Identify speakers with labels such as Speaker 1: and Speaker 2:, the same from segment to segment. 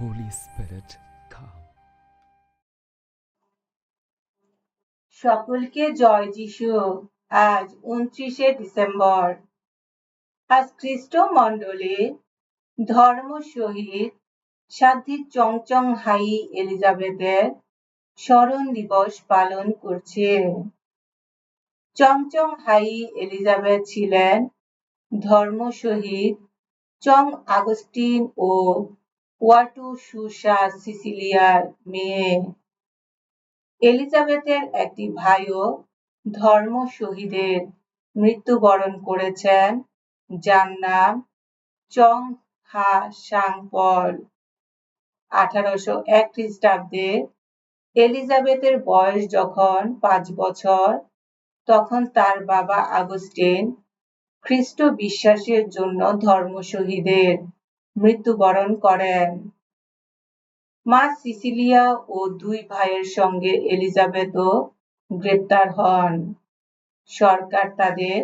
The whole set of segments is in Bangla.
Speaker 1: Holy Spirit, come.
Speaker 2: সকলকে জয় যিশু। আজ ২৯শে ডিসেম্বর। আজ খ্রিস্ট মণ্ডলে ধর্ম শহীদ সাধ্বী চংচং হাই এলিজাবেথের স্মরণ দিবস পালন করছে। চংচং হাই এলিজাবেথ ছিলেন ধর্ম শহীদ চং আগস্টিন ও ওয়াটু সুসা সিসিলিয়ার মেয়ে। এলিজাবেথের একটি ভাইও ধর্ম শহীদের মৃত্যুবরণ করেছেন, যার নাম চং হা সাং পল। 1801 খ্রিস্টাব্দে এলিজাবেথের বয়স যখন 5 বছর, তখন তার বাবা আগস্টিন খ্রিস্ট বিশ্বাসের জন্য ধর্ম শহীদের মৃত্যুবরণ করেন। মা সিসিলিয়া ও 2 ভাইয়ের সঙ্গে এলিজাবেথও গ্রেপ্তার হন। সরকার তাদের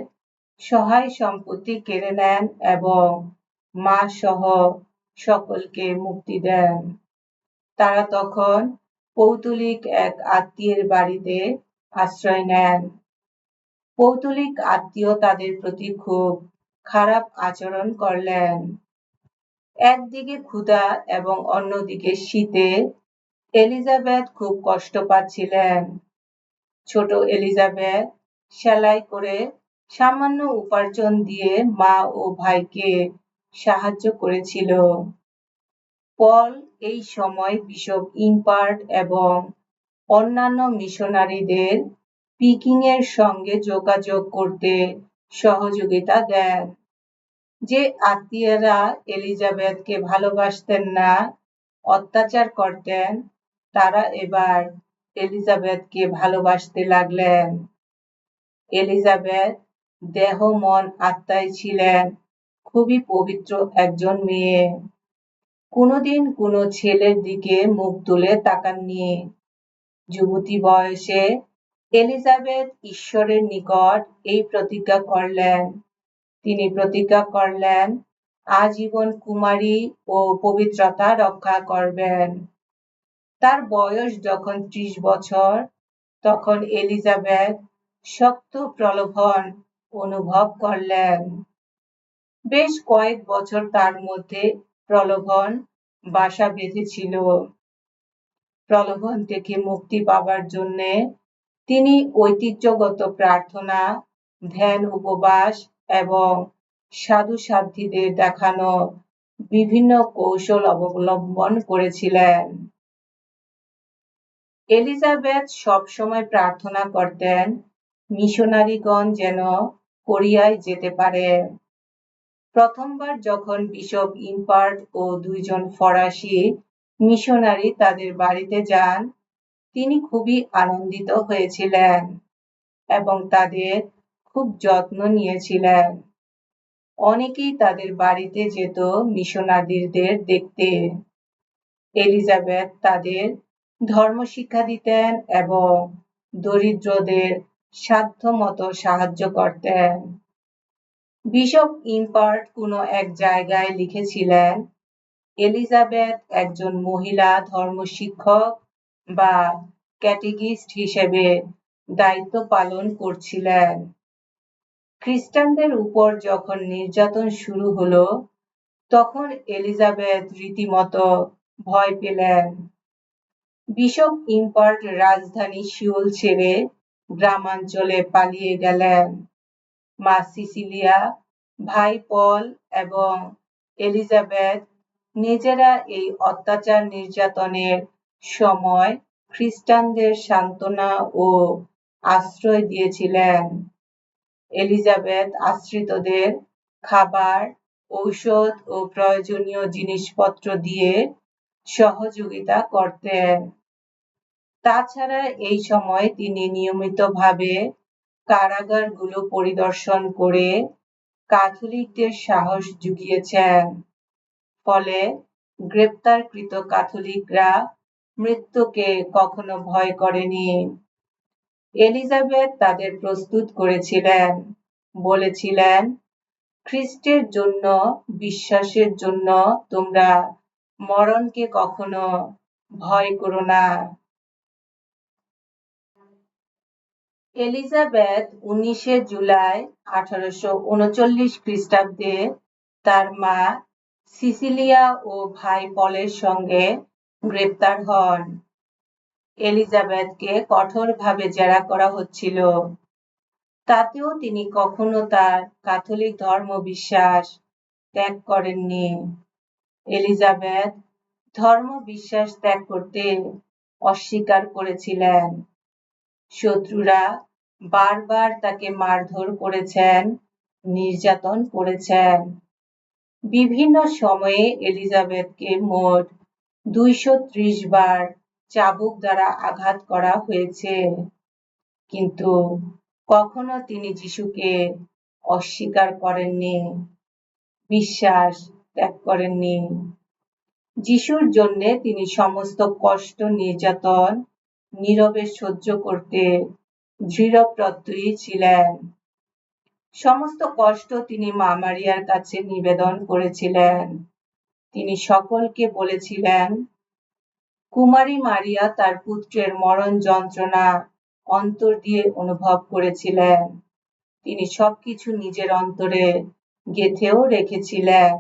Speaker 2: সহায় সম্পত্তি কেড়ে নেন এবং মা সহ সকলকে মুক্তি দেন। তারা তখন পৌত্তলিক এক আত্মীয়ের বাড়িতে আশ্রয় নেন। পৌত্তলিক আত্মীয় তাদের প্রতি খুব খারাপ আচরণ করলেন। একদিকে ক্ষুধা এবং অন্যদিকে শীতে এলিজাবেথ খুব কষ্ট পাচ্ছিলেন। ছোট এলিজাবেথ সেলাই করে সামান্য উপার্জন দিয়ে মা ও ভাইকে সাহায্য করেছিল। পল এই সময় বিশপ ইম্পার্ট এবং অন্যান্য মিশনারিদের পিকিংয়ের সঙ্গে যোগাযোগ করতে সহযোগিতা দেন। যে আত্মীয়রা এলিজাবেথকে ভালোবাসতেন না, অত্যাচার করতেন, তারা এবার এলিজাবেথকে ভালোবাসতে লাগলেন। এলিজাবেথ দেহ মন আত্মায় ছিলেন খুবই পবিত্র একজন মেয়ে। কোনোদিন কোনো ছেলের দিকে মুখ তুলে তাকাননি। যুবতী বয়সে এলিজাবেথ ঈশ্বরের নিকট এই প্রতিজ্ঞা করলেন। তিনি প্রতিজ্ঞা করলেন আজীবন কুমারী ও পবিত্রতা রক্ষা করবেন। তার বয়স যখন 30 বছর, তখন এলিজাবেথ শক্ত প্রলোভন অনুভব করলেন। বেশ কয়েক বছর তার মধ্যে প্রলোভন বাসা বেঁধেছিল। প্রলোভন থেকে মুক্তি পাবার জন্য তিনি ঐতিহ্যগত প্রার্থনা, ধ্যান, উপবাস এবং সাধু সাধ্বীদের দেখানো বিভিন্ন কৌশল অবলম্বন করেছিলেন। এলিজাবেথ সবসময় প্রার্থনা করতেন মিশনারিগণ যেন কোরিয়ায় যেতে পারে। প্রথমবার যখন বিশপ ইম্পার্ট ও 2 জন ফরাসি মিশনারি তাদের বাড়িতে যান, তিনি খুবই আনন্দিত হয়েছিলেন এবং তাদের খুব যত্ন নিয়েছিলেন। অনেকেই তাদের বাড়িতে যেত মিশনারিদের দেখতে। এলিজাবেথ তাদের ধর্ম শিক্ষা দিতেন এবং দরিদ্রদের সাধ্যমতো সাহায্য করতেন। বিশপ ইম্পার্ট কোনো এক জায়গায় লিখেছিলেন, এলিজাবেথ একজন মহিলা ধর্ম শিক্ষক বা ক্যাটেকিস্ট হিসেবে দায়িত্ব পালন করছিলেন। খ্রিস্টানদের উপর যখন নির্যাতন শুরু হলো, তখন এলিজাবেথ রীতিমতো ভয় পেলেন। বিশপ ইম্পার্ট রাজধানী সিউল ছেড়ে গ্রামাঞ্চলে পালিয়ে গেলেন। মা সিসিলিয়া, ভাই পল এবং এলিজাবেথ নিজেরা এই অত্যাচার নির্যাতনের সময় খ্রিস্টানদের সান্ত্বনা ও আশ্রয় দিয়েছিলেন। এলিজাবেথ আশ্রিতদের খাবার, ঔষধ ও প্রয়োজনীয় জিনিসপত্র দিয়ে সহযোগিতা করতেন। তাছাড়া এই সময় তিনি নিয়মিতভাবে কারাগারগুলো পরিদর্শন করে ক্যাথলিকদের সাহস জুগিয়েছেন। ফলে গ্রেপ্তারকৃত ক্যাথলিকরা মৃত্যুকে কখনো ভয় করেনি। এলিজাবেথ তাদের প্রস্তুত করেছিলেন, বলেছিলেন, খ্রিস্টের জন্য, বিশ্বাসের জন্য তোমরা মরণকে কখনো ভয় করো না। এলিজাবেথ 19শে জুলাই 1839 খ্রিস্টাব্দে তার মা সিসিলিয়া ও ভাই পলের সঙ্গে গ্রেপ্তার হন। এলিজাবেথকে কঠোরভাবে জেরা করা হচ্ছিল, তাতেও তিনি কখনো তার ক্যাথলিক ধর্মবিশ্বাস ত্যাগ করেননি। এলিজাবেথ ধর্মবিশ্বাস ত্যাগ করতে অস্বীকার করেছিলেন। শত্রুরা বারবার তাকে মারধর করেছেন, নির্যাতন করেছেন। বিভিন্ন সময়ে এলিজাবেথকে মোট 230 বার চাবুক দ্বারা আঘাত করা হয়েছে, কিন্তু কখনো তিনি যিশুকে অস্বীকার করেননি, বিশ্বাস ত্যাগ করেননি। যিশুর জন্য তিনি সমস্ত কষ্ট নির্যাতন নীরবে সহ্য করতে দৃঢ়প্রত্যয়ী ছিলেন। সমস্ত কষ্ট তিনি মা মারিয়ার কাছে নিবেদন করেছিলেন। তিনি সকলকে বলেছিলেন, কুমারী মারিয়া তার পুত্রের মরণ যন্ত্রণা অন্তর দিয়ে অনুভব করেছিলেন। তিনি সবকিছু নিজের অন্তরে গেঁথেও রেখেছিলেন।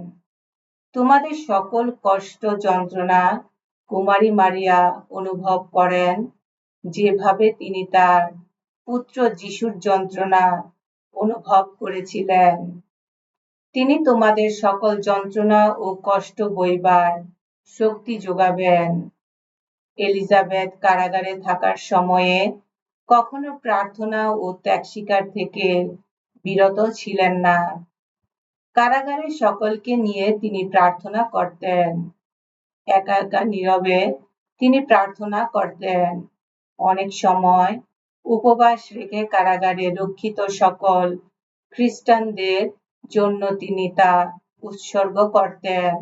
Speaker 2: তোমাদের সকল কষ্ট যন্ত্রণা কুমারী মারিয়া অনুভব করেন, যেভাবে তিনি তার পুত্র যিশুর যন্ত্রণা অনুভব করেছিলেন। তিনি তোমাদের সকল যন্ত্রণা ও কষ্ট বইবার শক্তি যোগাবেন। এলিজাবেথ কারাগারে থাকার সময়ে কখনো প্রার্থনা ও ত্যাগ স্বীকার থেকে বিরত ছিলেন না। কারাগারে সকলকে নিয়ে তিনি প্রার্থনা করতেন। একা একা নীরবে তিনি প্রার্থনা করতেন। অনেক সময় উপবাস রেখে কারাগারে রক্ষিত সকল খ্রিস্টানদের জন্য তিনি তা উৎসর্গ করতেন।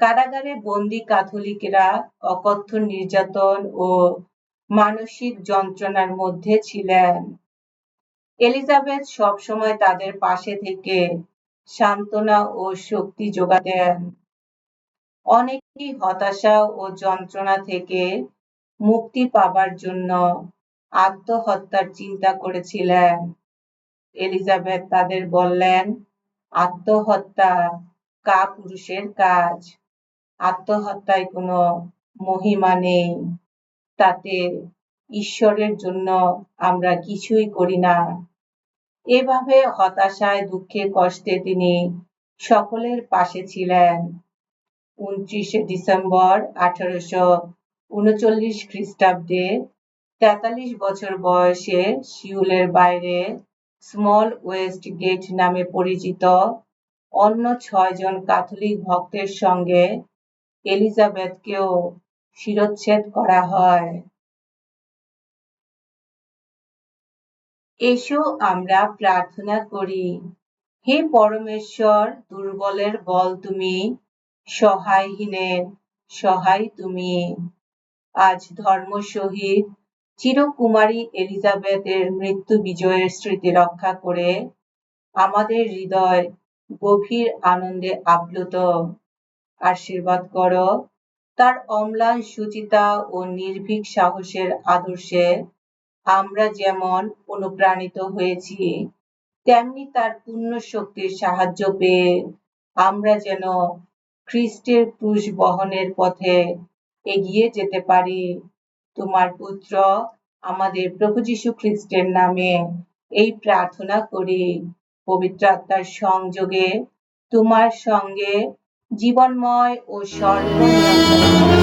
Speaker 2: কারাগারে বন্দী ক্যাথলিকরা অকথ্য নির্যাতন ও মানসিক যন্ত্রণার মধ্যে ছিলেন। এলিজাবেথ সবসময় তাদের পাশে থেকে সান্ত্বনা ও শক্তি যোগাতেন। অনেকেই হতাশা ও যন্ত্রণা থেকে মুক্তি পাবার জন্য আত্মহত্যার চিন্তা করেছিলেন। এলিজাবেথ তাদের বললেন, আত্মহত্যা কাপুরুষের কাজ। আত্মহত্যায় কোনো মহিমা নেই, তাতে ঈশ্বরের জন্য আমরা কিছুই করি না। এভাবে হতাশায় দুঃখে কষ্টে তিনি সকলের পাশে ছিলেন। 29শে ডিসেম্বর 1839 খ্রিস্টাব্দে 43 বছর বয়সে সিউলের বাইরে স্মল ওয়েস্ট গেট নামে পরিচিত অন্য 6 জন ক্যাথলিক ভক্তের সঙ্গে এলিজাবেথকেও শিরচ্ছেদ করা হয়। এসো আমরা প্রার্থনা করি। হে পরমেশ্বর, দুর্বলের বল তুমি, সহায়হীনের সহায় তুমি। আজ ধর্ম শহীদ চিরকুমারী এলিজাবেথের মৃত্যু বিজয়ের স্মৃতি রক্ষা করে আমাদের হৃদয় গভীর আনন্দে আপ্লুত। আশীর্বাদ করো তার অম্লান সুচিতা ও নির্ভীক সাহসের আদর্শে আমরা যেমন অনুপ্রাণিত হয়েছি, তেমনি তার পূর্ণ শক্তির সাহায্য পেয়ে আমরা যেন খ্রিস্টের ক্রুশ বহনের পথে এগিয়ে যেতে পারি। তোমার পুত্র আমাদের প্রভু যীশু খ্রিস্টের নামে এই প্রার্থনা করি। পবিত্র আত্মার সংযোগে তোমার সঙ্গে জীবনময় ও সর্বনিয়ন্ত্রণ